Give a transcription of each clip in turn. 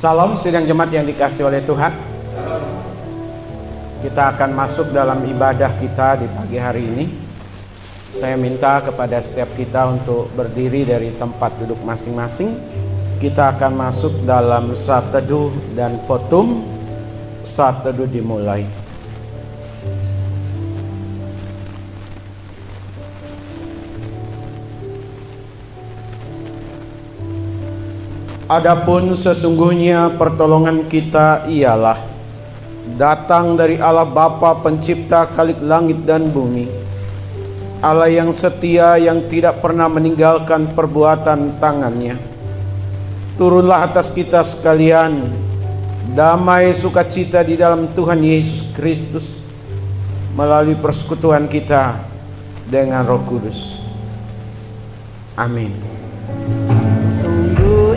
Salam sidang jemaat yang dikasihi oleh Tuhan. Kita akan masuk dalam ibadah kita di pagi hari ini. Saya minta kepada setiap kita untuk berdiri dari tempat duduk masing-masing. Kita akan masuk dalam saat teduh dan potum. Saat teduh dimulai. Adapun sesungguhnya pertolongan kita ialah datang dari Allah Bapa pencipta kalik langit dan bumi, Allah yang setia yang tidak pernah meninggalkan perbuatan tangannya. Turunlah atas kita sekalian damai sukacita di dalam Tuhan Yesus Kristus melalui persekutuan kita dengan Roh Kudus. Amin.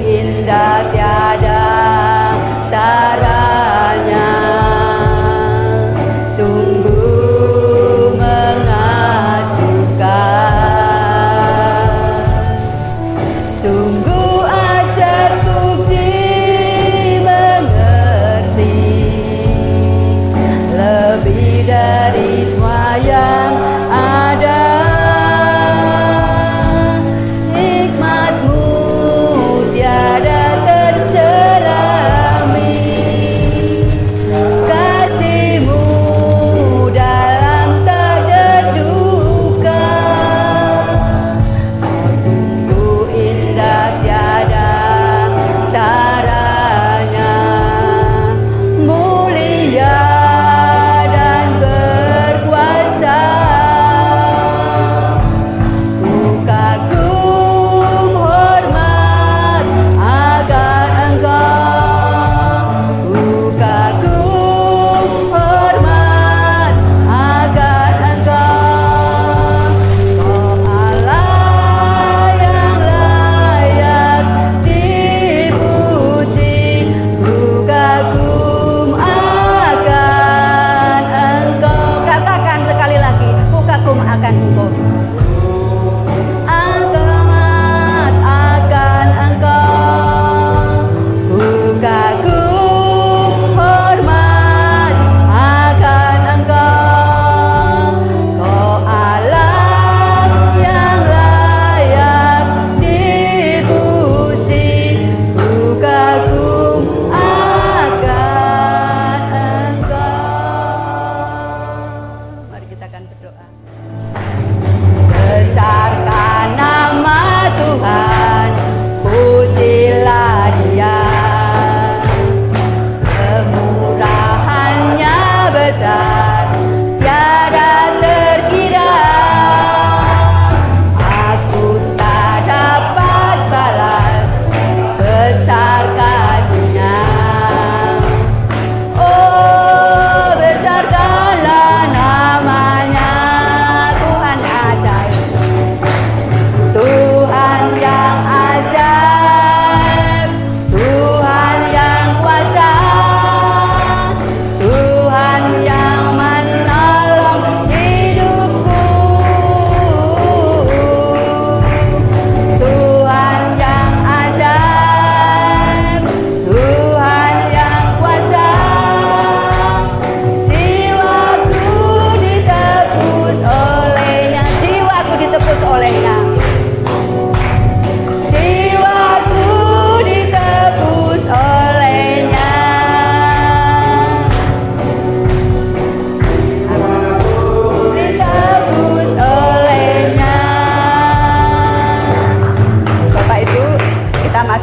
Indah tiada taranya, sungguh mengagumkan, sungguh ajaib untuk dimengerti, lebih dari semua yang ada.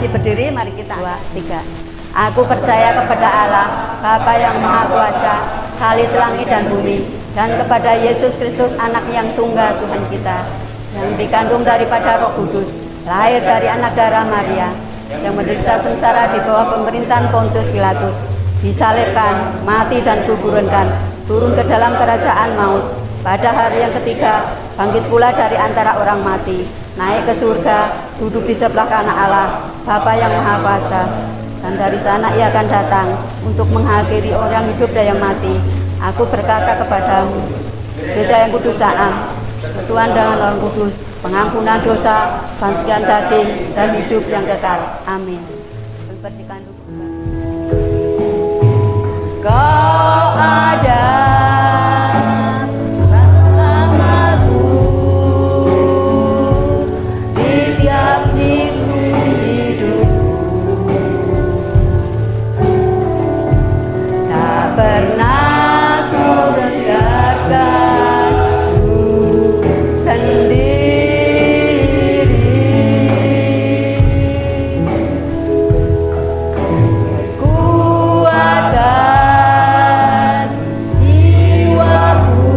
Berdiri, mari kita 2, 3. Aku percaya kepada Allah, Bapa yang Maha Kuasa, Khalid langit dan bumi, dan kepada Yesus Kristus, Anak yang tunggal Tuhan kita, yang dikandung daripada Roh Kudus, lahir dari anak darah Maria, yang menderita sengsara di bawah pemerintahan Pontius Pilatus, disalibkan, mati dan kuburkan, turun ke dalam kerajaan maut, pada hari yang ketiga bangkit pula dari antara orang mati, naik ke surga, duduk di sebelah kanan Allah, Bapa yang Maha Kuasa, dan dari sana ia akan datang untuk menghakimi orang hidup dan yang mati. Aku berkata kepadamu, Gereja yang kudus dan am, Tuhan dengan Roh Kudus, pengampunan dosa, bangkitan daging, dan hidup yang kekal. Amin. Bersihkan dulu. Kau ada bersamaku di tiap hidup. Tak pernah ku biarkanku sendiri. Kuatkan jiwaku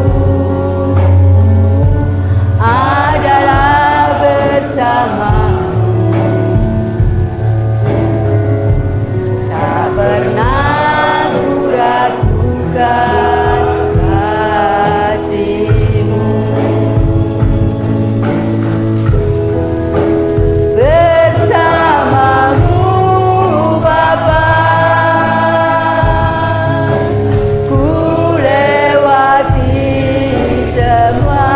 adalah bersamamu. Tak pernah ku ragukan kasih-Mu. Bersamamu Bapa, ku lewati semua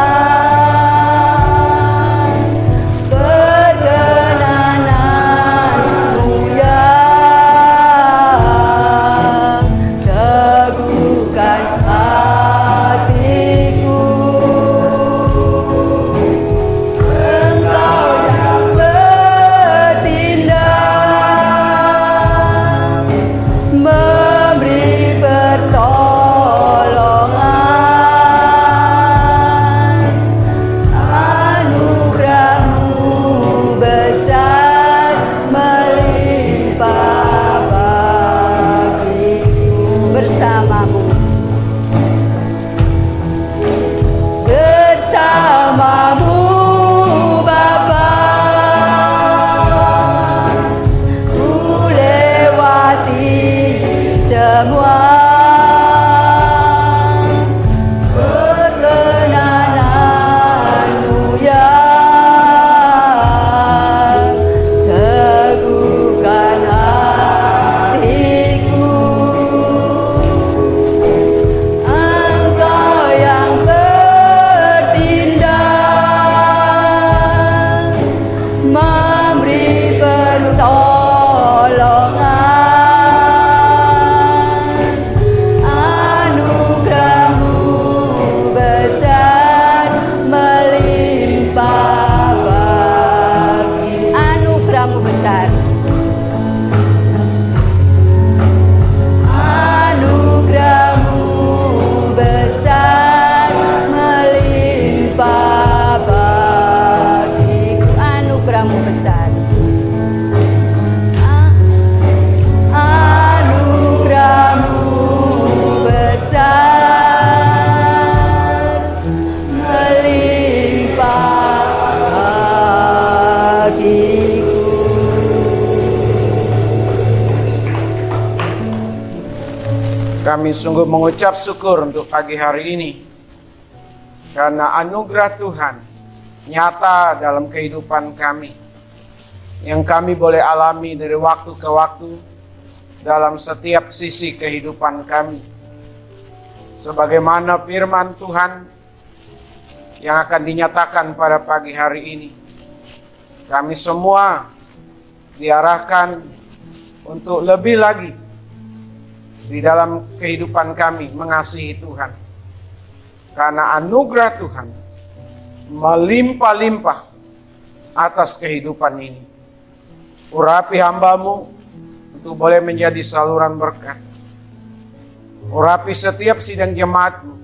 perkenananmu yang teguhkan hatiku. Engkau yang bertindak, memberi pertolongan. Anugerah-Mu besar melimpah bagiku. Bersamamu, bersamamu Bapa, ku lewati semua perkenananmu yang teguhkan hatiku. Engkau yang bertindak, memberi pertolongan. Anugerah-Mu besar melimpah bagi. Anugerah-Mu besar. Anugerah-Mu besar melimpah bagiku. Anugerah-Mu besar. Anugerah-Mu besar melimpah bagiku. Kami sungguh mengucap syukur untuk pagi hari ini, karena anugerah Tuhan nyata dalam kehidupan kami, yang kami boleh alami dari waktu ke waktu dalam setiap sisi kehidupan kami. Sebagaimana firman Tuhan yang akan dinyatakan pada pagi hari ini, kami semua diarahkan untuk lebih lagi di dalam kehidupan kami mengasihi Tuhan. Karena anugerah Tuhan melimpah-limpah atas kehidupan ini. Urapi hamba-Mu untuk boleh menjadi saluran berkat. Urapi setiap sidang jemaat-Mu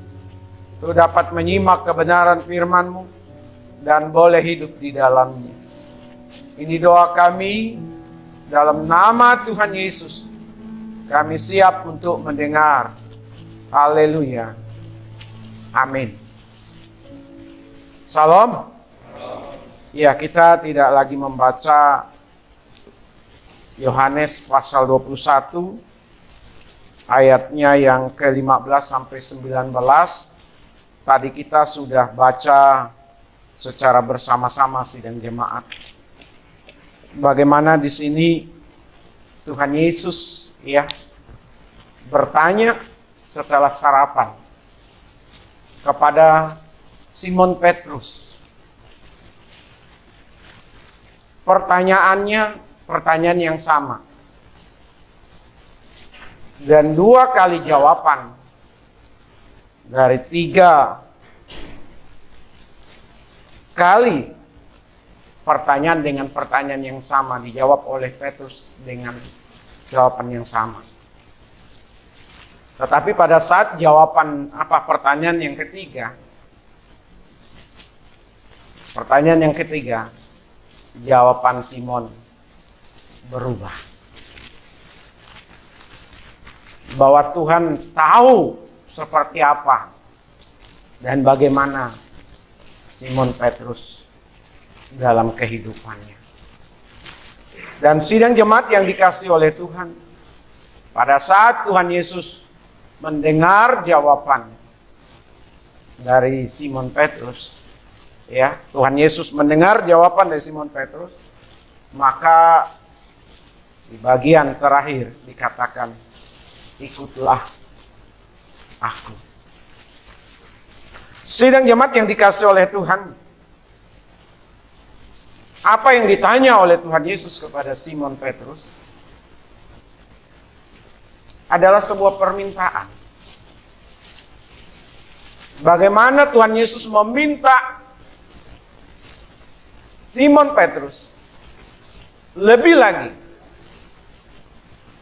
untuk dapat menyimak kebenaran firman-Mu dan boleh hidup di dalamnya. Ini doa kami dalam nama Tuhan Yesus. Kami siap untuk mendengar. Haleluya. Amin. Salam. Ya, kita tidak lagi membaca Yohanes pasal 21 ayatnya yang ke-15 sampai 19. Tadi kita sudah baca secara bersama-sama sidang jemaat. Bagaimana di sini Tuhan Yesus bertanya setelah sarapan kepada Simon Petrus. Pertanyaannya pertanyaan yang sama. Dan 2 kali jawaban dari 3 kali pertanyaan dengan pertanyaan yang sama dijawab oleh Petrus dengan jawaban yang sama. Tetapi pada saat pertanyaan yang ketiga, jawaban Simon berubah. Bahwa Tuhan tahu seperti apa dan bagaimana Simon Petrus dalam kehidupannya. Dan sidang jemaat yang dikasihi oleh Tuhan, pada saat Tuhan Yesus mendengar jawaban dari Simon Petrus, ya, Tuhan Yesus mendengar jawaban dari Simon Petrus, maka di bagian terakhir dikatakan, ikutlah aku. Sidang jemaat yang dikasihi oleh Tuhan, apa yang ditanya oleh Tuhan Yesus kepada Simon Petrus adalah sebuah permintaan. Bagaimana Tuhan Yesus meminta Simon Petrus lebih lagi,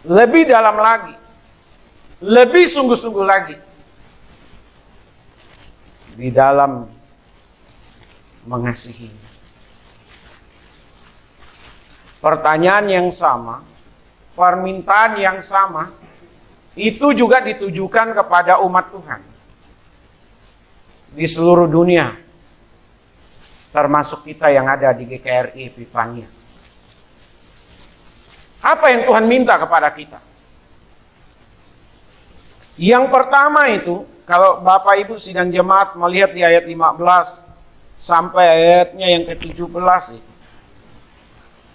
lebih dalam lagi, lebih sungguh-sungguh lagi di dalam mengasihi. Pertanyaan yang sama, permintaan yang sama, itu juga ditujukan kepada umat Tuhan di seluruh dunia, termasuk kita yang ada di GKRI Epifania. Apa yang Tuhan minta kepada kita? Yang pertama itu, kalau Bapak Ibu sidang jemaat melihat di ayat 15 sampai ayatnya yang ke-17 itu,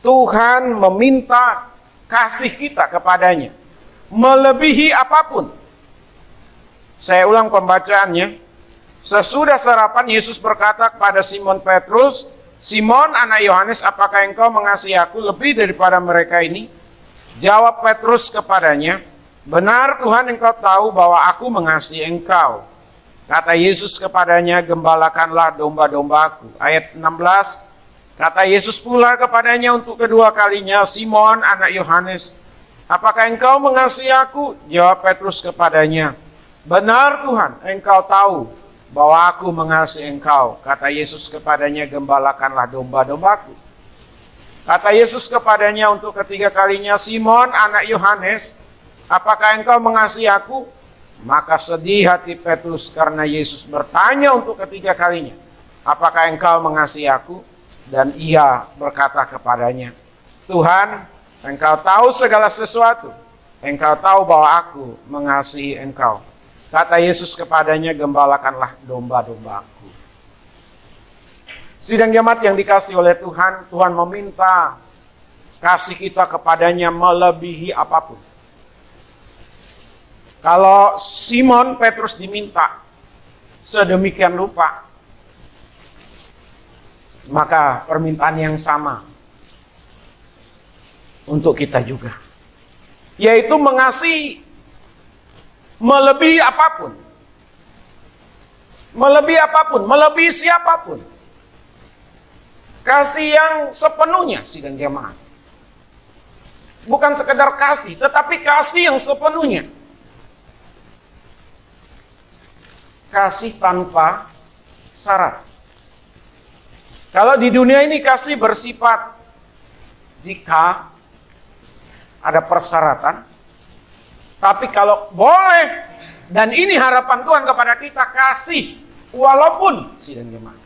Tuhan meminta kasih kita kepadanya melebihi apapun. Saya ulang pembacaannya. Sesudah sarapan, Yesus berkata kepada Simon Petrus, "Simon, anak Yohanes, apakah engkau mengasihi aku lebih daripada mereka ini?" Jawab Petrus kepadanya, "Benar Tuhan, engkau tahu bahwa aku mengasihi engkau." Kata Yesus kepadanya, "Gembalakanlah domba-dombaku." Ayat 16, kata Yesus pula kepadanya untuk kedua kalinya, "Simon, anak Yohanes, apakah engkau mengasihi aku?" Jawab Petrus kepadanya, "Benar Tuhan, engkau tahu bahwa aku mengasihi engkau." Kata Yesus kepadanya, "Gembalakanlah domba-dombaku." Kata Yesus kepadanya untuk ketiga kalinya, "Simon, anak Yohanes, apakah engkau mengasihi aku?" Maka sedih hati Petrus karena Yesus bertanya untuk ketiga kalinya, "Apakah engkau mengasihi aku?" Dan ia berkata kepadanya, "Tuhan, engkau tahu segala sesuatu. Engkau tahu bahwa aku mengasihi engkau." Kata Yesus kepadanya, "Gembalakanlah domba-dombaku." Sidang jemaat yang dikasihi oleh Tuhan, Tuhan meminta kasih kita kepadanya melebihi apapun. Kalau Simon Petrus diminta sedemikian rupa, maka permintaan yang sama untuk kita juga, yaitu mengasihi melebihi apapun, melebihi siapapun. Kasih yang sepenuhnya, sidang jemaat. Bukan sekedar kasih, tetapi kasih yang sepenuhnya. Kasih tanpa syarat. Kalau di dunia ini kasih bersifat jika ada persyaratan. Tapi kalau boleh, dan ini harapan Tuhan kepada kita, kasih walaupun, sidang jemaat,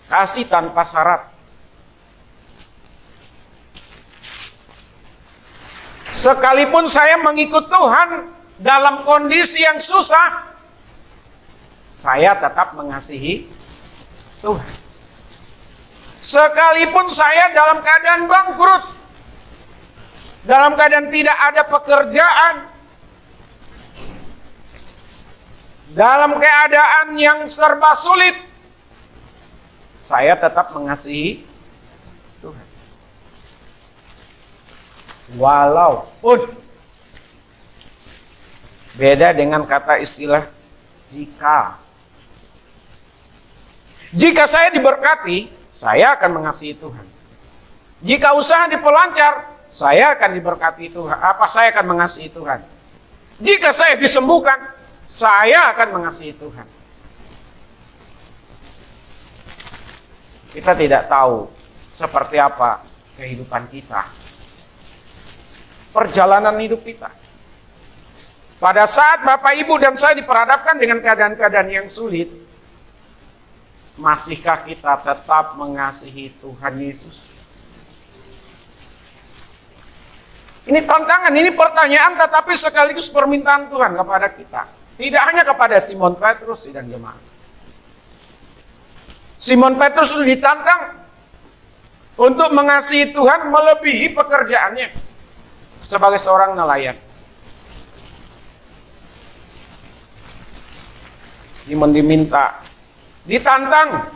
kasih tanpa syarat. Sekalipun saya mengikut Tuhan dalam kondisi yang susah, saya tetap mengasihi Tuhan. Sekalipun saya dalam keadaan bangkrut, dalam keadaan tidak ada pekerjaan, dalam keadaan yang serba sulit, saya tetap mengasihi Tuhan. Walaupun Beda dengan kata istilah jika. Jika saya diberkati, saya akan mengasihi Tuhan. Jika usaha diperlancar, saya akan diberkati Tuhan. Saya akan mengasihi Tuhan. Jika saya disembuhkan, saya akan mengasihi Tuhan. Kita tidak tahu seperti apa kehidupan kita, perjalanan hidup kita. Pada saat Bapak, Ibu, dan saya diperhadapkan dengan keadaan-keadaan yang sulit, masihkah kita tetap mengasihi Tuhan Yesus? Ini tantangan, ini pertanyaan, tetapi sekaligus permintaan Tuhan kepada kita. Tidak hanya kepada Simon Petrus sidang jemaat. Simon Petrus itu ditantang untuk mengasihi Tuhan melebihi pekerjaannya sebagai seorang nelayan. Simon ditantang,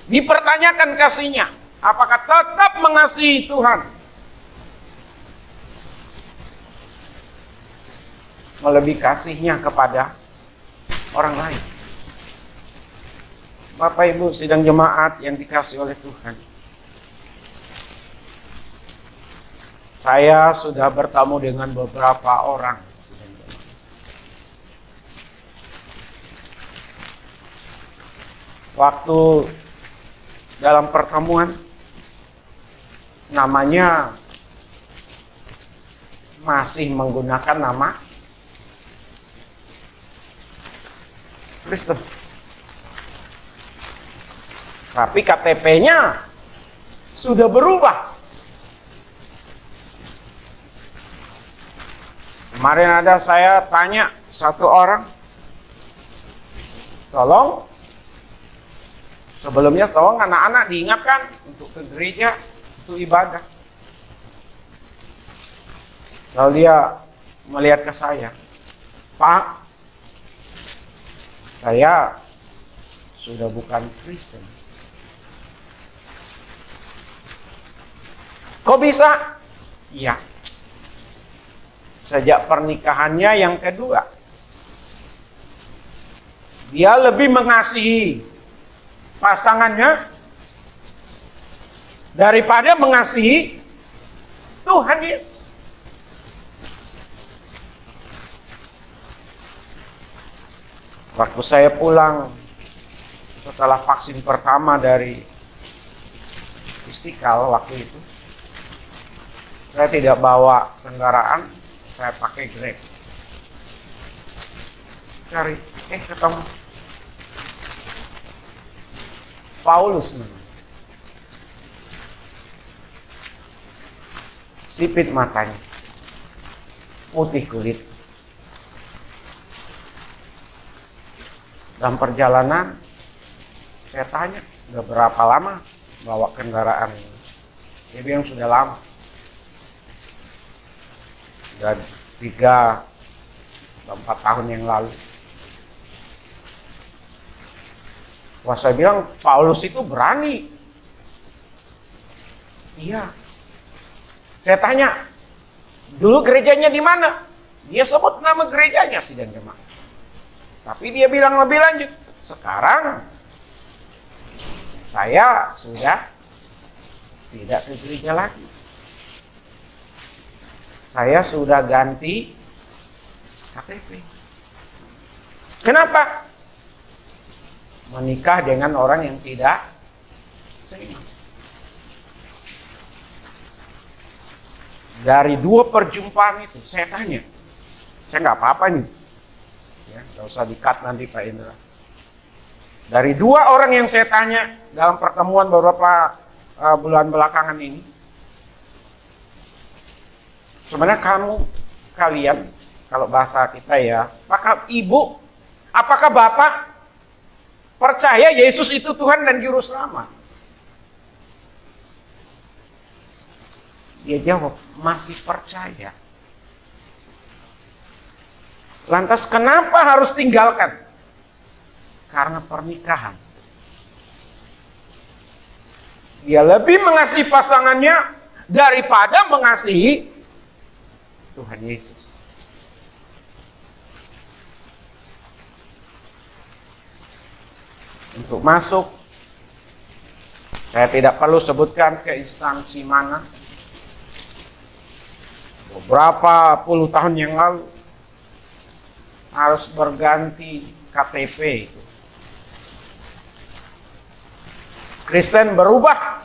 dipertanyakan kasihnya, apakah tetap mengasihi Tuhan melebihi kasihnya kepada orang lain. Bapak, Ibu, sidang jemaat yang dikasihi oleh Tuhan, saya sudah bertemu dengan beberapa orang. Waktu dalam pertemuan, namanya masih menggunakan nama Kristen. Tapi KTP-nya sudah berubah. Kemarin ada saya tanya satu orang, sebelumnya tolong anak-anak diingatkan untuk ke gereja, untuk ibadah. Lalu dia melihat ke saya, Pak, saya sudah bukan Kristen. Kok bisa? Iya. Sejak pernikahannya yang kedua, dia lebih mengasihi pasangannya daripada mengasihi Tuhan Yesus. Waktu saya pulang setelah vaksin pertama dari Istiqlal waktu itu, saya tidak bawa kendaraan, saya pakai Grab. Ketemu Paulus namanya. Sipit matanya, putih kulit. Dalam perjalanan, saya tanya, udah berapa lama bawa kendaraan ini? Dia bilang sudah lama. Sudah 3-4 tahun yang lalu. Wah, saya bilang, Paulus itu berani. Iya. Saya tanya, dulu gerejanya di mana? Dia sebut nama gerejanya, sidang jemaat. Tapi dia bilang lebih lanjut, sekarang saya sudah tidak ke gereja lagi. Saya sudah ganti KTP. Kenapa? Menikah dengan orang yang tidak seiman. Dari 2 perjumpaan itu, saya tanya, saya nggak apa-apa nih, ya, nggak usah di-cut nanti Pak Indra. Dari 2 orang yang saya tanya dalam pertemuan beberapa bulan belakangan ini, sebenarnya kalian, kalau bahasa kita ya, apakah ibu, apakah bapak percaya Yesus itu Tuhan dan Juru Selamat? Dia jawab, masih percaya. Lantas kenapa harus tinggalkan? Karena pernikahan. Dia lebih mengasihi pasangannya daripada mengasihi Tuhan Yesus. untuk masuk. Saya tidak perlu sebutkan ke instansi mana. Beberapa puluh tahun yang lalu harus berganti KTP itu. Kristen berubah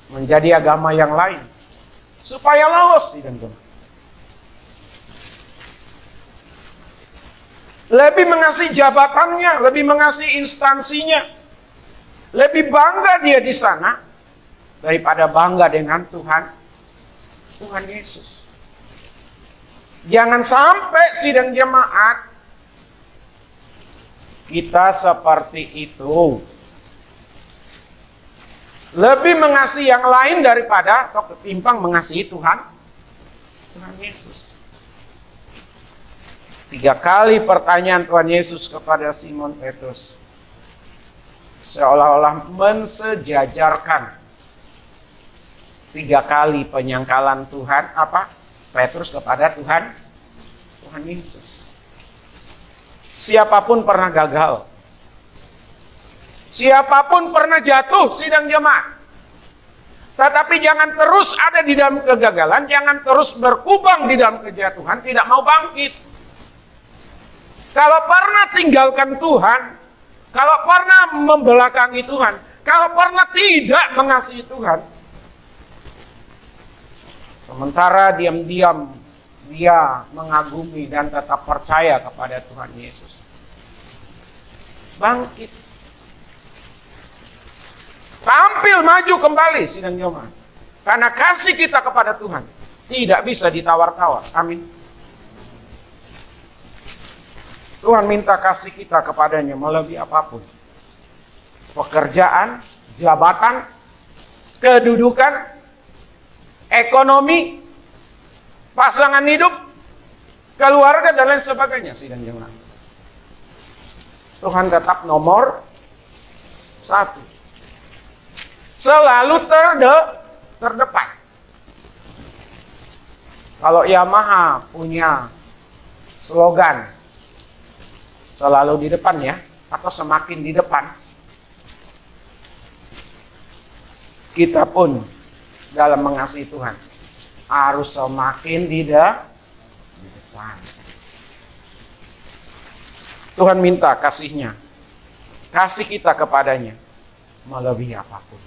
menjadi agama yang lain supaya lolos sidang jemaat. Lebih mengasihi jabatannya, lebih mengasihi instansinya, lebih bangga dia di sana daripada bangga dengan Tuhan Yesus. Jangan sampai sidang jemaat kita seperti itu. Lebih mengasihi yang lain daripada atau ketimbang mengasihi Tuhan Yesus. 3 kali pertanyaan Tuhan Yesus kepada Simon Petrus seolah-olah mensejajarkan. 3 kali penyangkalan Tuhan Petrus kepada Tuhan Yesus. Siapapun pernah gagal, siapapun pernah jatuh sidang jemaat, tetapi jangan terus ada di dalam kegagalan, jangan terus berkubang di dalam kejatuhan, tidak mau bangkit. Kalau pernah tinggalkan Tuhan, kalau pernah membelakangi Tuhan, kalau pernah tidak mengasihi Tuhan, sementara diam-diam dia mengagumi dan tetap percaya kepada Tuhan Yesus, bangkit, tampil maju kembali sidang jemaat. Karena kasih kita kepada Tuhan tidak bisa ditawar-tawar. Amin. Tuhan minta kasih kita kepadanya melebihi apapun. Pekerjaan, jabatan, kedudukan, ekonomi, pasangan hidup, keluarga, dan lain sebagainya. Sidang jemaat. Tuhan tetap nomor 1. Selalu terdepan. Kalau Yamaha punya slogan, selalu di depan ya, atau semakin di depan. Kita pun dalam mengasihi Tuhan harus semakin di depan. Tuhan minta kasihnya, kasih kita kepadanya melebihi apapun.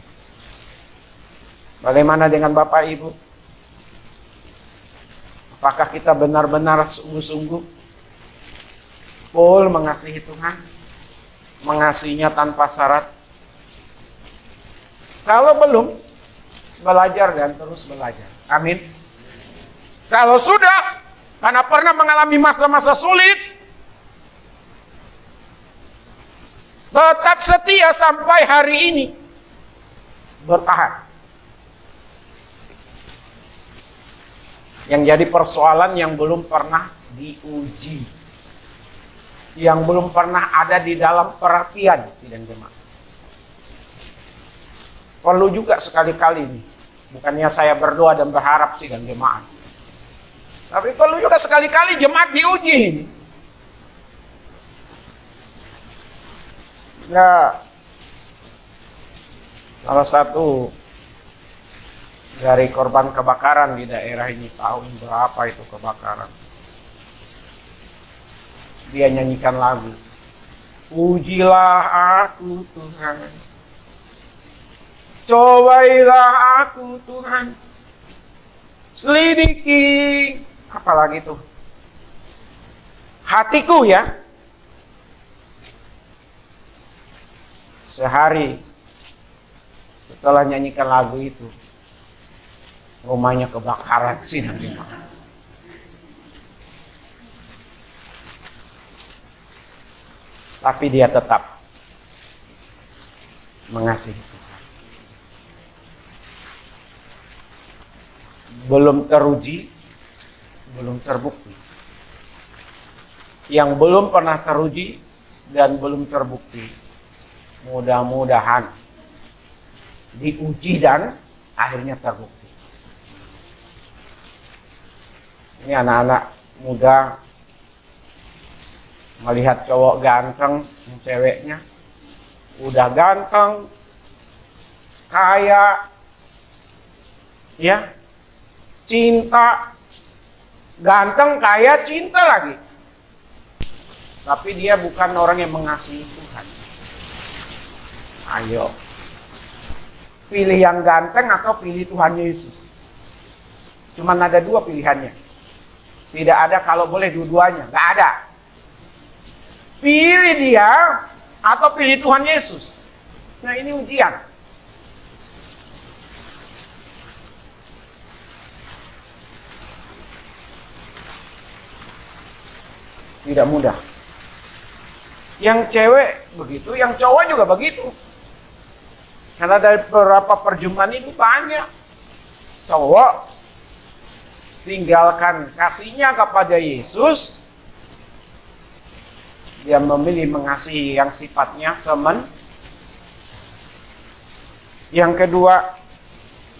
Bagaimana dengan Bapak Ibu? Apakah kita benar-benar sungguh-sungguh full mengasihi Tuhan, mengasihinya tanpa syarat? Kalau belum, belajar dan terus belajar. Amin. Kalau sudah, karena pernah mengalami masa-masa sulit, tetap setia sampai hari ini, bertahan. Yang jadi persoalan yang belum pernah diuji, yang belum pernah ada di dalam perhatian sidang jemaat. Perlu juga sekali-kali nih, bukannya saya berdoa dan berharap sidang jemaat, tapi perlu juga sekali-kali jemaat diuji ini. Ya, salah satu dari korban kebakaran di daerah ini, tahun berapa itu kebakaran, dia nyanyikan lagu, "Pujilah aku Tuhan, cobailah aku Tuhan, selidiki," apalagi tuh, hatiku ya. Sehari setelah nyanyikan lagu itu, rumahnya kebakaran sih nanti. Tapi dia tetap mengasihi Tuhan. Belum teruji, belum terbukti. Yang belum pernah teruji dan belum terbukti, mudah-mudahan diuji dan akhirnya terbukti. Ini anak-anak muda melihat cowok ganteng, ceweknya udah ganteng, kaya, ya, cinta, ganteng, kaya, cinta lagi. Tapi dia bukan orang yang mengasihi Tuhan. Ayo, pilih yang ganteng atau pilih Tuhan Yesus. Cuman ada dua pilihannya. Tidak ada kalau boleh dua-duanya, nggak ada. Pilih dia atau pilih Tuhan Yesus. Nah, ini ujian. Tidak mudah. Yang cewek begitu, yang cowok juga begitu. Karena dari beberapa perjumpaan itu banyak cowok tinggalkan kasihnya kepada Yesus, dia memilih mengasihi yang sifatnya semen. Yang kedua,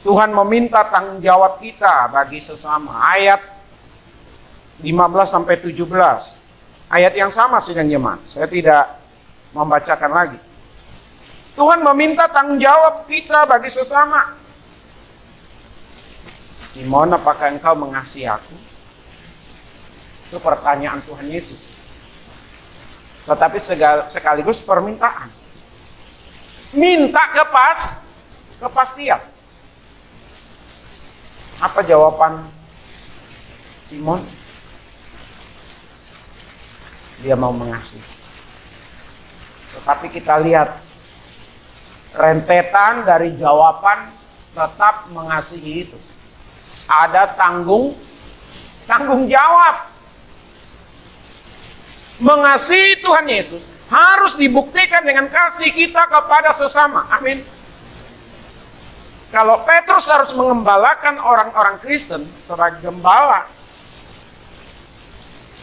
Tuhan meminta tanggung jawab kita bagi sesama. Ayat 15-17. Ayat yang sama sidang jemaat. Saya tidak membacakan lagi. Tuhan meminta tanggung jawab kita bagi sesama. Simon, apakah engkau mengasihi aku? Itu pertanyaan Tuhan Yesus. Tetapi sekaligus permintaan. Minta kepastian. Apa jawaban Simon? Dia mau mengasihi. Tetapi kita lihat rentetan dari jawaban tetap mengasihi itu. Ada tanggung jawab. Mengasihi Tuhan Yesus harus dibuktikan dengan kasih kita kepada sesama. Amin. Kalau Petrus harus mengembalakan orang-orang Kristen sebagai gembala,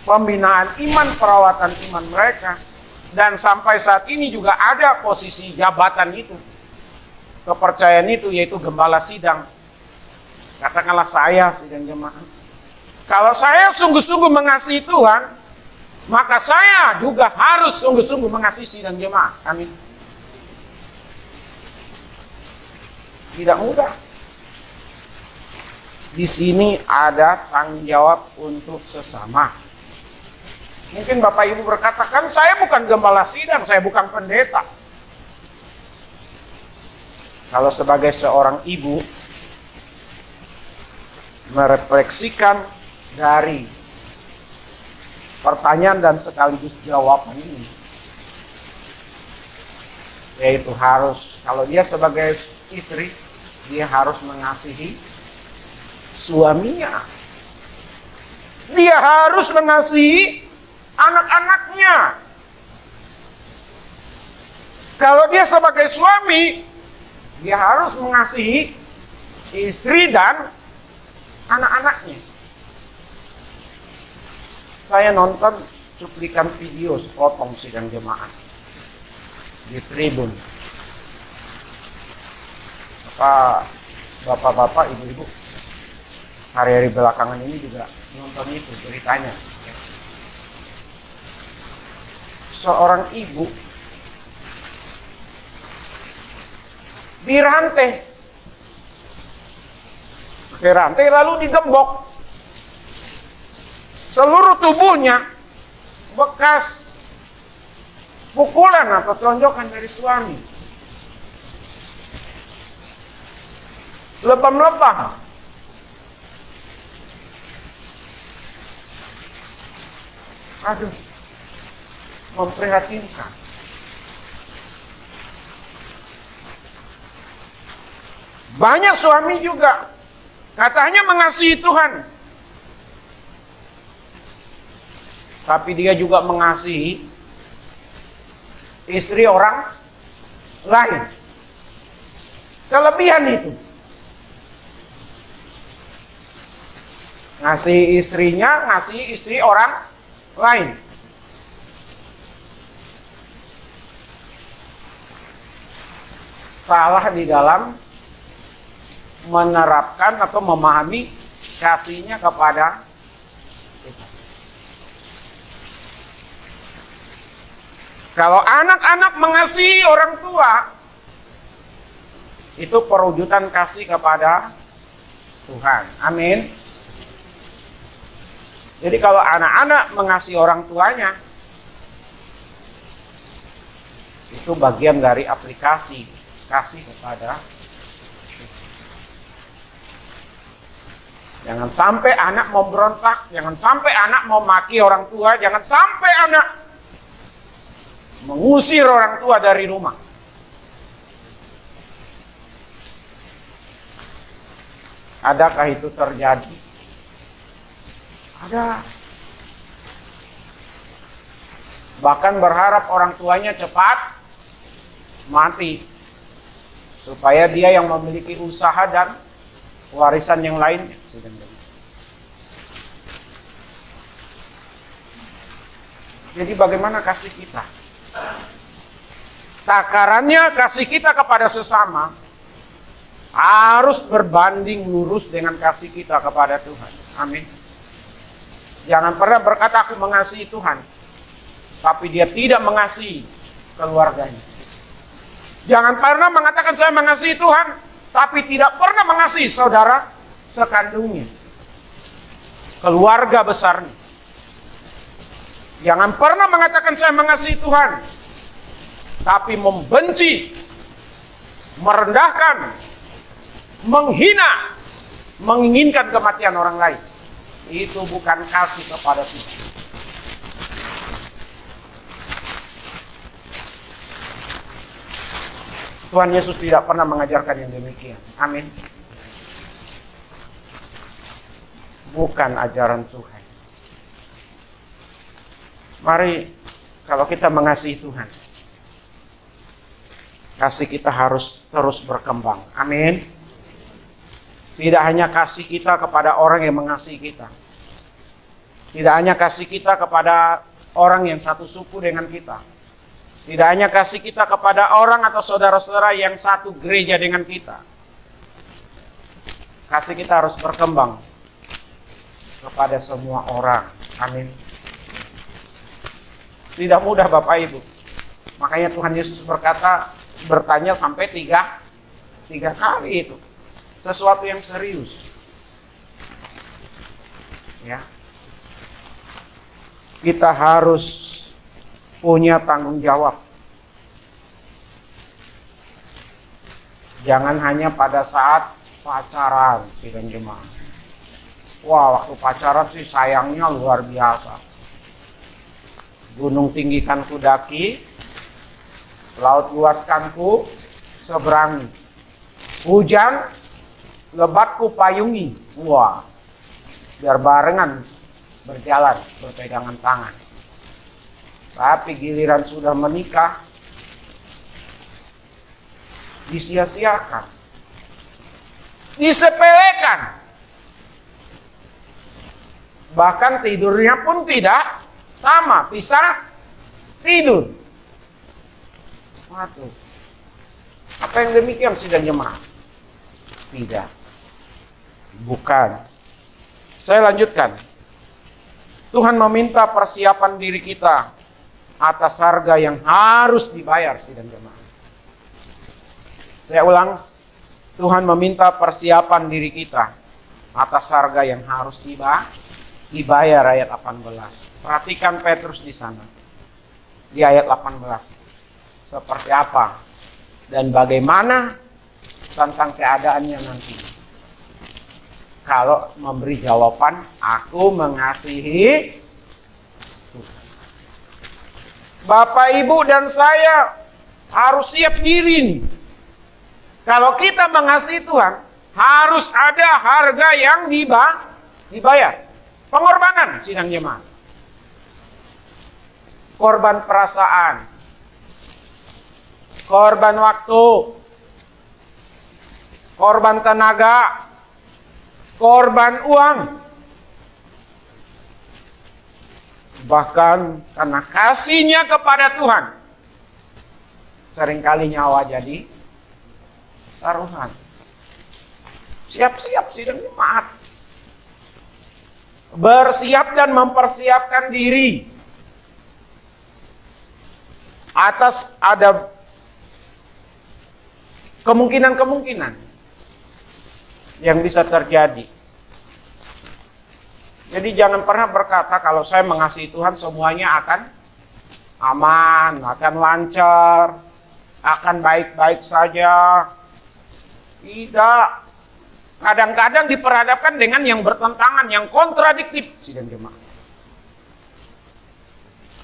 pembinaan iman, perawatan iman mereka, dan sampai saat ini juga ada posisi jabatan itu, kepercayaan itu, yaitu gembala sidang. Katakanlah saya sidang jemaat. Kalau saya sungguh-sungguh mengasihi Tuhan, maka saya juga harus sungguh-sungguh mengasihi sidang jemaat. Amin. Tidak mudah. Di sini ada tanggung jawab untuk sesama. Mungkin Bapak Ibu berkata, kan saya bukan gembala sidang, saya bukan pendeta. Kalau sebagai seorang ibu, merefleksikan dari pertanyaan dan sekaligus jawaban ini, yaitu harus, kalau dia sebagai istri, dia harus mengasihi suaminya. Dia harus mengasihi anak-anaknya. Kalau dia sebagai suami, dia harus mengasihi istri dan anak-anaknya. Saya nonton cuplikan video sepotong sidang jemaat di Tribun. Bapak-bapak, ibu-ibu, hari-hari belakangan ini juga nonton itu beritanya. Seorang ibu dirantai, pakai rantai lalu digembok. Seluruh tubuhnya bekas pukulan atau tonjokan dari suami. Lebam-lebam. Aduh, memprihatinkan. Banyak suami juga katanya mengasihi Tuhan, tapi dia juga mengasihi istri orang lain. Kelebihan itu. Ngasihi istrinya, ngasihi istri orang lain. Salah di dalam menerapkan atau memahami kasihnya kepada kita. Kalau anak-anak mengasihi orang tua, itu perwujudan kasih kepada Tuhan. Amin. Jadi kalau anak-anak mengasihi orang tuanya, itu bagian dari aplikasi kasih kepada Tuhan. Jangan sampai anak mau berontak, jangan sampai anak mau maki orang tua, jangan sampai anak mengusir orang tua dari rumah. Adakah itu terjadi? Ada. Bahkan berharap orang tuanya cepat mati, supaya dia yang memiliki usaha dan warisan yang lainnya. Jadi bagaimana kasih kita? Takarannya kasih kita kepada sesama harus berbanding lurus dengan kasih kita kepada Tuhan. Amin. Jangan pernah berkata aku mengasihi Tuhan, tapi dia tidak mengasihi keluarganya. Jangan pernah mengatakan saya mengasihi Tuhan, tapi tidak pernah mengasihi saudara sekandungnya, keluarga besarnya. Jangan pernah mengatakan saya mengasihi Tuhan, tapi membenci, merendahkan, menghina, menginginkan kematian orang lain. Itu bukan kasih kepada Tuhan. Tuhan Yesus tidak pernah mengajarkan yang demikian. Amin. Bukan ajaran Tuhan. Mari, kalau kita mengasihi Tuhan, kasih kita harus terus berkembang. Amin. Tidak hanya kasih kita kepada orang yang mengasihi kita. Tidak hanya kasih kita kepada orang yang satu suku dengan kita. Tidak hanya kasih kita kepada orang atau saudara-saudara yang satu gereja dengan kita. Kasih kita harus berkembang kepada semua orang. Amin. Tidak mudah Bapak Ibu. Makanya Tuhan Yesus bertanya sampai tiga kali itu. Sesuatu yang serius. Ya. Kita harus punya tanggung jawab. Jangan hanya pada saat pacaran, sidang jemaat. Wah, waktu pacaran sih sayangnya luar biasa. Gunung tinggikan ku daki, laut luaskan ku seberangi. Hujan lebat ku payungi. Wah, biar barengan berjalan, berpegangan tangan. Tapi giliran sudah menikah, disia-siakan, disepelekan. Bahkan tidurnya pun tidak sama, pisah tidur. Waduh, apa yang demikian sidang jemaat? Tidak, bukan. Saya lanjutkan. Tuhan meminta persiapan diri kita atas harga yang harus dibayar, sidang jemaat. Saya ulang, Tuhan meminta persiapan diri kita atas harga yang harus dibayar, ayat 18. Perhatikan Petrus di sana. Di ayat 18. Seperti apa dan bagaimana tentang keadaannya nanti. Kalau memberi jawaban, aku mengasihi Tuhan. Bapak, Ibu, dan saya harus siap diri nih. Kalau kita mengasihi Tuhan, harus ada harga yang dibayar. Pengorbanan, sidang jemaat. Korban perasaan, korban waktu, korban tenaga, korban uang. Bahkan karena kasihnya kepada Tuhan, seringkali nyawa jadi taruhan. Siap-siap sidang jemaat. Bersiap dan mempersiapkan diri. atas ada kemungkinan-kemungkinan yang bisa terjadi. Jadi jangan pernah berkata kalau saya mengasihi Tuhan semuanya akan aman, akan lancar, akan baik-baik saja. Tidak. Kadang-kadang diperhadapkan dengan yang bertentangan, yang kontradiktif, sidang jemaat.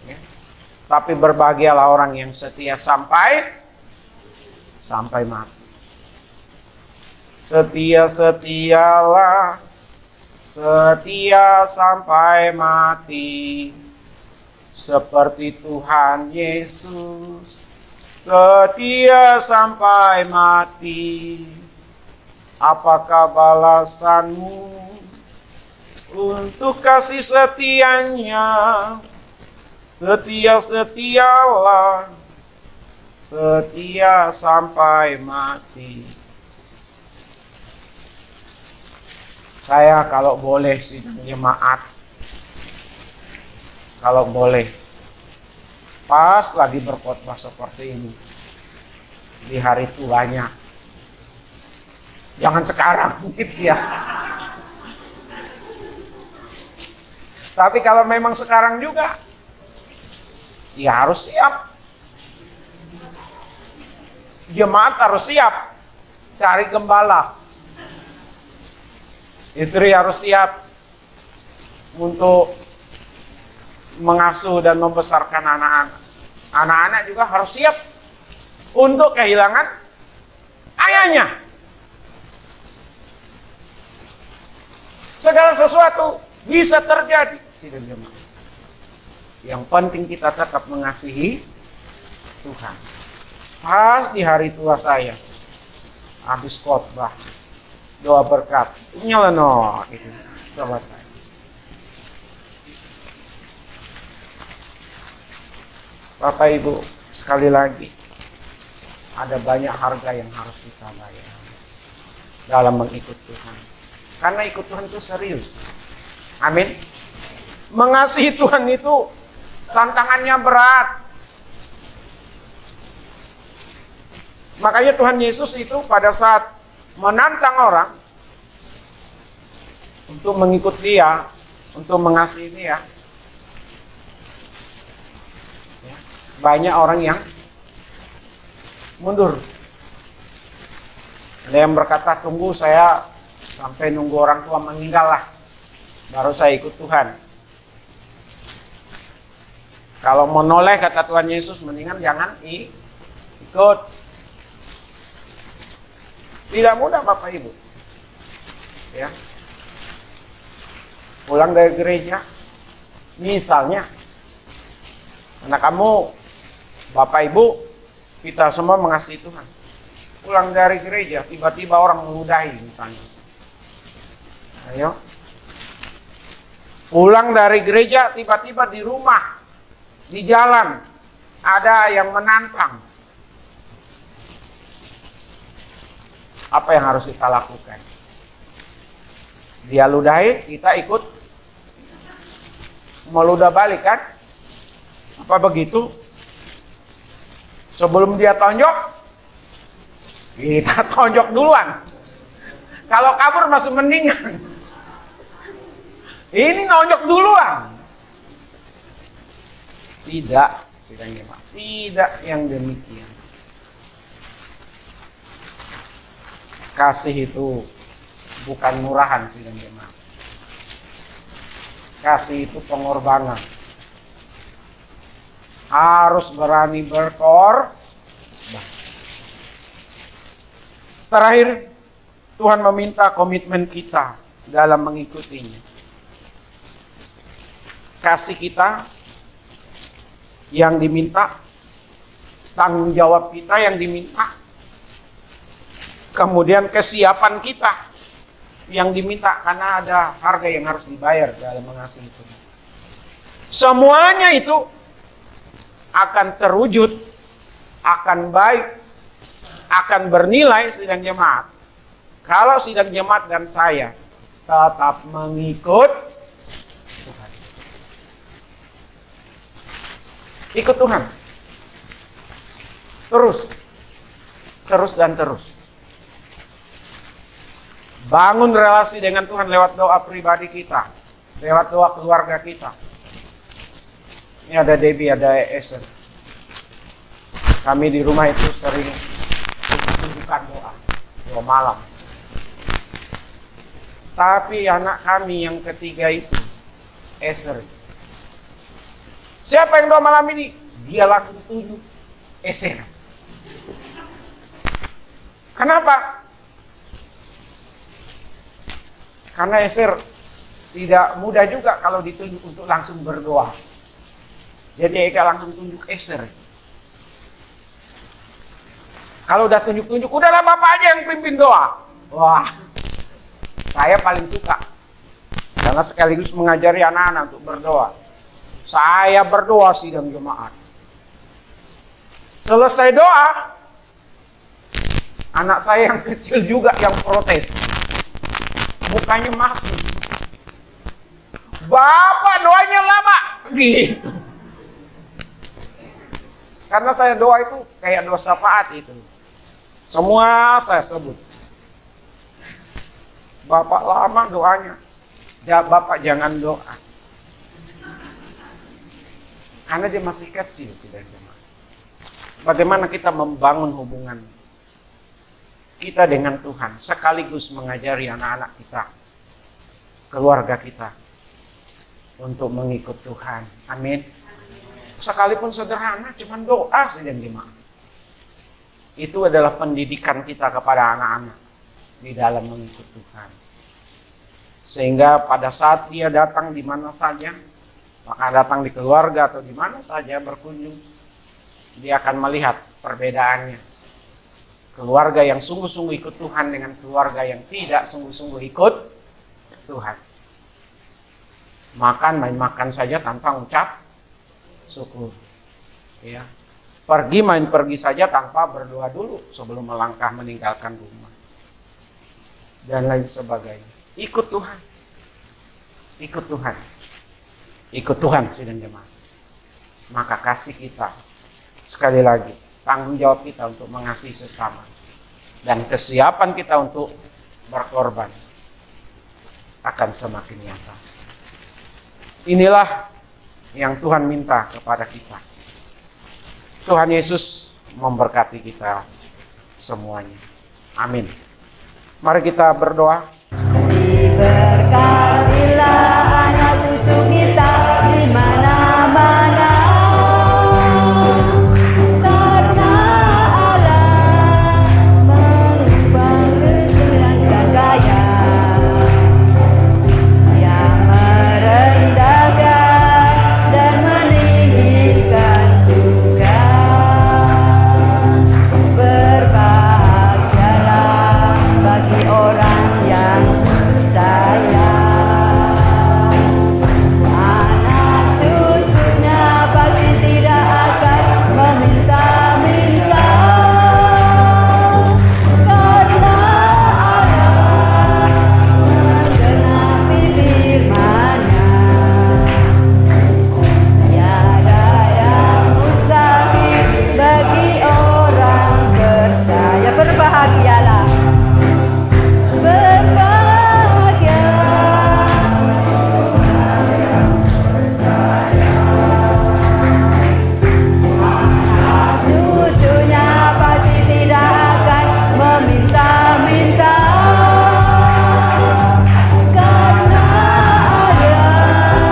Ya. Tapi berbahagialah orang yang setia sampai mati. Setia-setialah, setia sampai mati, seperti Tuhan Yesus, setia sampai mati. Apakah balasanmu untuk kasih setianya? Setia-setialah, setia sampai mati. Saya kalau boleh sidang jemaat, kalau boleh, pas lagi berkhotbah seperti ini, di hari tuanya, jangan sekarang gitu ya. Tapi kalau memang sekarang juga, ya harus siap. Jemaat harus siap cari gembala. Istri harus siap untuk mengasuh dan membesarkan anak-anak. Anak-anak juga harus siap untuk kehilangan ayahnya. Segala sesuatu bisa terjadi. Yang penting kita tetap mengasihi Tuhan. Pas di hari tua saya, habis khotbah, doa berkat, nyeleno, itu selesai. Bapak Ibu, sekali lagi, ada banyak harga yang harus kita bayar dalam mengikut Tuhan. Karena ikut Tuhan itu serius. Amin. Mengasihi Tuhan itu tantangannya berat. Makanya Tuhan Yesus itu pada saat menantang orang untuk mengikut Dia, untuk mengasihi Dia, banyak orang yang mundur. Ada yang berkata, tunggu saya sampai nunggu orang tua meninggal lah, baru saya ikut Tuhan. Kalau menoleh kata Tuhan Yesus, mendingan jangan ikut. Tidak mudah Bapak Ibu. Ya. Pulang dari gereja, misalnya, anak kamu, Bapak Ibu, kita semua mengasihi Tuhan. Pulang dari gereja, tiba-tiba orang meludahi misalnya. Ayo. Pulang dari gereja, tiba-tiba di rumah, di jalan, ada yang menantang. Apa yang harus kita lakukan? Dia ludahi, kita ikut meludah balik kan? Apa begitu? Sebelum dia tonjok, kita tonjok duluan. Kalau kabur masih mendingan. Ini nonjok duluan. Tidak, sidangnya Pak. Tidak yang demikian. Kasih itu bukan murahan, sidang jemaat. Kasih itu pengorbanan. Harus berani berkorban. Terakhir, Tuhan meminta komitmen kita dalam mengikutinya. Kasih kita yang diminta, tanggung jawab kita yang diminta, kemudian kesiapan kita yang diminta, karena ada harga yang harus dibayar dalam mengasihi Tuhan. Semuanya itu akan terwujud, akan baik, akan bernilai sidang jemaat. Kalau sidang jemaat dan saya tetap mengikut Tuhan. Ikut Tuhan. Terus dan terus. Bangun relasi dengan Tuhan lewat doa pribadi kita, lewat doa keluarga kita. Ini ada Debbie, ada Esther. Kami di rumah itu sering tunjukkan doa malam. Tapi anak kami yang ketiga itu, Esther. Siapa yang doa malam ini? Dia langsung tunjuk Esther. Kenapa? Karena Esther tidak mudah juga kalau ditunjuk untuk langsung berdoa. Jadi Eka langsung tunjuk Esther. Kalau udah tunjuk-tunjuk, udahlah Bapak aja yang pimpin doa. Wah, saya paling suka. Karena sekaligus mengajari anak-anak untuk berdoa. Saya berdoa sidang jemaat. Selesai doa, anak saya yang kecil juga yang protes. Mukanya masih. Bapak doanya lama. Gitu. Karena saya doa itu kayak doa syafaat itu. Semua saya sebut. Bapak lama doanya. Ya, Bapak jangan doa. Karena dia masih kecil. Bagaimana kita membangun hubungan kita dengan Tuhan. Sekaligus mengajari anak-anak kita. Keluarga kita. Untuk mengikut Tuhan. Amin. Sekalipun sederhana, cuma doa saja jemaat. Itu adalah pendidikan kita kepada anak-anak di dalam mengikut Tuhan. Sehingga pada saat dia datang di mana saja, maka datang di keluarga atau di mana saja berkunjung, dia akan melihat perbedaannya. Keluarga yang sungguh-sungguh ikut Tuhan dengan keluarga yang tidak sungguh-sungguh ikut Tuhan. Main makan saja tanpa ucap syukur. Ya. Pergi saja tanpa berdoa dulu sebelum melangkah meninggalkan rumah. Dan lain sebagainya. Ikut Tuhan. Ikut Tuhan. Ikut Tuhan sidang jemaat. Maka kasih kita sekali lagi tanggung jawab kita untuk mengasihi sesama dan kesiapan kita untuk berkorban akan semakin nyata. Inilah yang Tuhan minta kepada kita. Tuhan Yesus memberkati kita semuanya. Amin. Mari kita berdoa. Diberkatilah anak cucu kita di mana-mana. Karena Allah mengubah kekurangan dan kaya. Yang merendahkan dan meninggikan juga. Berbahagialah bagi orang yang percaya. Anak cucunya pasti tidak akan meminta-minta. Karena Allah menggenapi firman-Nya. Tiada yang mustahil bagi orang percaya. Berbahagialah. Berbahagia. Cucunya pasti tidak akan meminta-minta. Karena Allah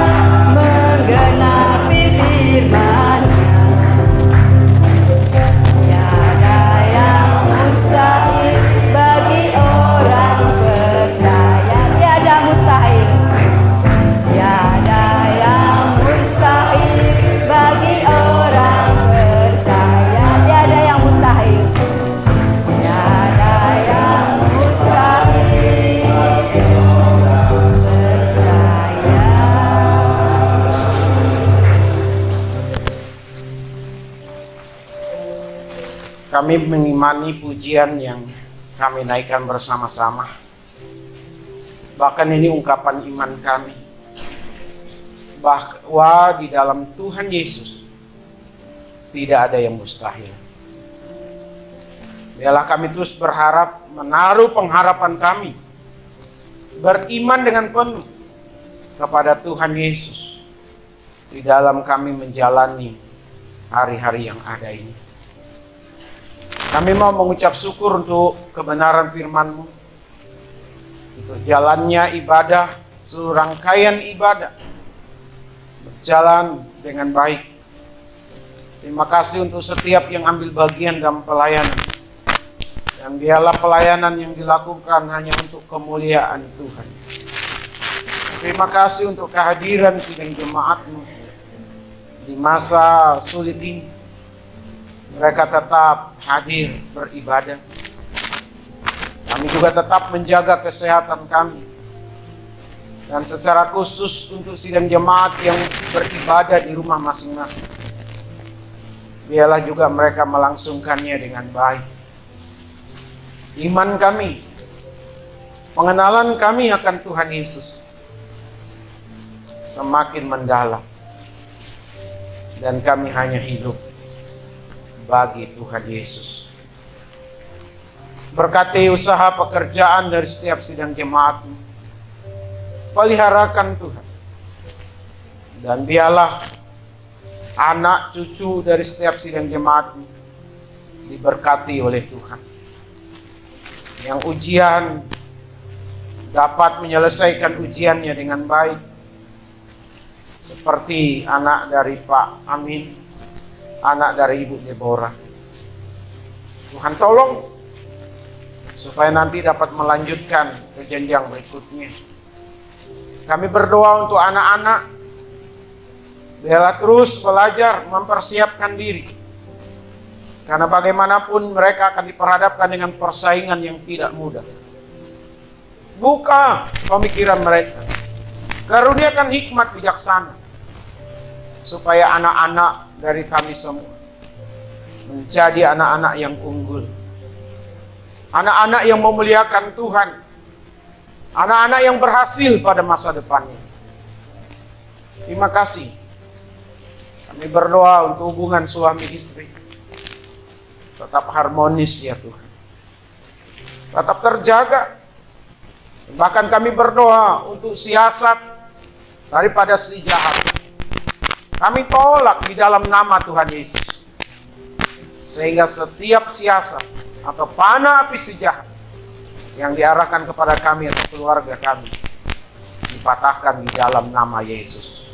menggenapi firman-Nya. Tiada yang mustahil bagi orang percaya. Tiada mustahil. Tiada yang mustahil bagi orang percaya. Tiada yang mustahil. Tiada yang mustahil percaya. Kami mengimani pujian yang kami naikkan bersama-sama. Bahkan ini ungkapan iman kami. Bahwa di dalam Tuhan Yesus tidak ada yang mustahil. Biarlah kami terus berharap, menaruh pengharapan kami, beriman dengan penuh kepada Tuhan Yesus di dalam kami menjalani hari-hari yang ada ini. Kami mau mengucap syukur untuk kebenaran firman-Mu, untuk jalannya ibadah, seluruh rangkaian ibadah berjalan dengan baik. Terima kasih untuk setiap yang ambil bagian dalam pelayanan. Dan biarlah pelayanan yang dilakukan hanya untuk kemuliaan Tuhan. Terima kasih untuk kehadiran sidang jemaat-Mu di masa sulit ini. Mereka tetap hadir beribadah. Kami juga tetap menjaga kesehatan kami. Dan secara khusus untuk sidang jemaat yang beribadah di rumah masing-masing. Biarlah juga mereka melangsungkannya dengan baik. Iman kami, pengenalan kami akan Tuhan Yesus semakin mendalam. Dan kami hanya hidup bagi Tuhan Yesus. Berkati usaha pekerjaan dari setiap sidang jemaat. Peliharakan Tuhan. Dan biarlah anak cucu dari setiap sidang jemaat diberkati oleh Tuhan. Yang ujian dapat menyelesaikan ujiannya dengan baik. Seperti anak dari Pak Amin, anak dari Ibu Deborah. Tuhan tolong supaya nanti dapat melanjutkan ke jenjang berikutnya. Kami berdoa untuk anak-anak, biarlah terus belajar mempersiapkan diri. Karena bagaimanapun mereka akan diperhadapkan dengan persaingan yang tidak mudah. Buka pemikiran mereka. Karuniakan hikmat bijaksana. Supaya anak-anak dari kami semua menjadi anak-anak yang unggul. Anak-anak yang memuliakan Tuhan. Anak-anak yang berhasil pada masa depannya. Terima kasih. Kami berdoa untuk hubungan suami istri. Tetap harmonis ya Tuhan. Tetap terjaga. Bahkan kami berdoa untuk siasat daripada si jahat. Kami tolak di dalam nama Tuhan Yesus. Sehingga setiap siasat atau panah api si jahat yang diarahkan kepada kami atau keluarga kami dipatahkan di dalam nama Yesus.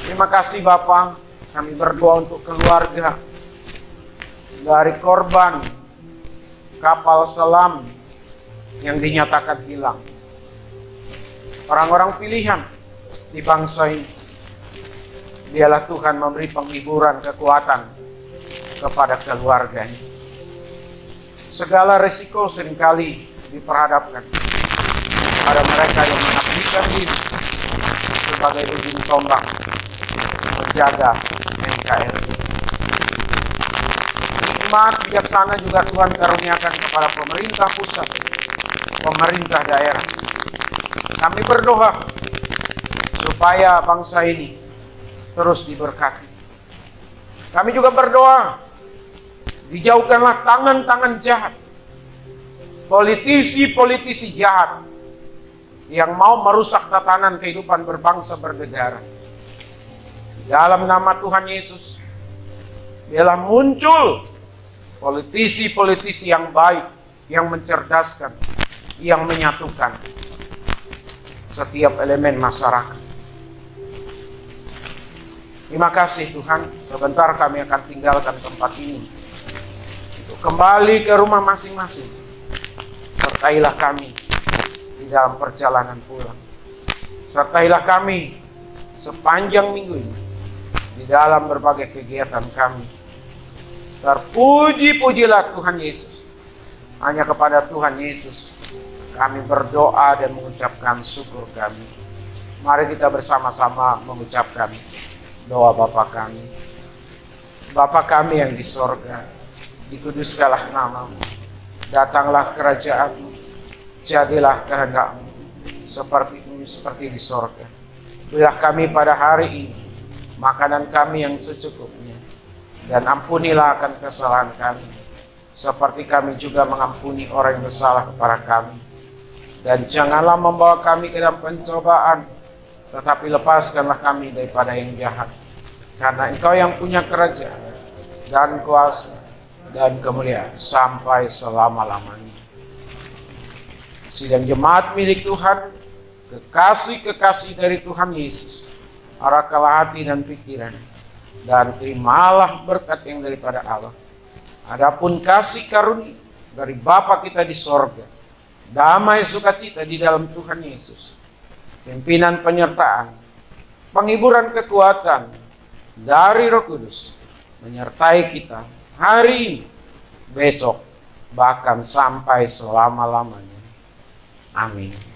Terima kasih Bapa. Kami berdoa untuk keluarga dari korban kapal selam yang dinyatakan hilang. Orang-orang pilihan di bangsa ini. Biarlah Tuhan memberi penghiburan, kekuatan kepada keluarganya. Segala risiko seringkali diperhadapkan pada mereka yang mengabdikan diri sebagai ujung tombak menjaga NKRI. Hikmat bijaksana juga Tuhan karuniakan kepada pemerintah pusat, pemerintah daerah. Kami berdoa supaya bangsa ini terus diberkati. Kami juga berdoa, dijauhkanlah tangan-tangan jahat, politisi-politisi jahat yang mau merusak tatanan kehidupan berbangsa bernegara. Dalam nama Tuhan Yesus, biarlah muncul politisi-politisi yang baik, yang mencerdaskan, yang menyatukan setiap elemen masyarakat. Terima kasih Tuhan, sebentar kami akan tinggalkan tempat ini untuk kembali ke rumah masing-masing. Sertailah kami di dalam perjalanan pulang. Sertailah kami sepanjang minggu ini di dalam berbagai kegiatan kami. Terpuji-pujilah Tuhan Yesus. Hanya kepada Tuhan Yesus kami berdoa dan mengucapkan syukur kami. Mari kita bersama-sama mengucapkan doa Bapa kami. Bapa kami yang di sorga, dikuduskanlah namamu. Datanglah kerajaan-Mu, jadilah kehendak-Mu seperti di sorga. Berilah kami pada hari ini makanan kami yang secukupnya. Dan ampunilah akan kesalahan kami, seperti kami juga mengampuni orang yang bersalah kepada kami. Dan janganlah membawa kami ke dalam pencobaan, tetapi lepaskanlah kami daripada yang jahat. Karena Engkau yang punya kerajaan dan kuasa dan kemuliaan sampai selama-lamanya. Sidang jemaat milik Tuhan, kekasih-kekasih dari Tuhan Yesus, arahkanlah hati dan pikiran, dan terimalah berkat yang daripada Allah. Adapun kasih karunia dari Bapa kita di sorga, damai sukacita di dalam Tuhan Yesus, pimpinan penyertaan, penghiburan kekuatan dari Roh Kudus, menyertai kita hari ini, besok, bahkan sampai selama-lamanya. Amin.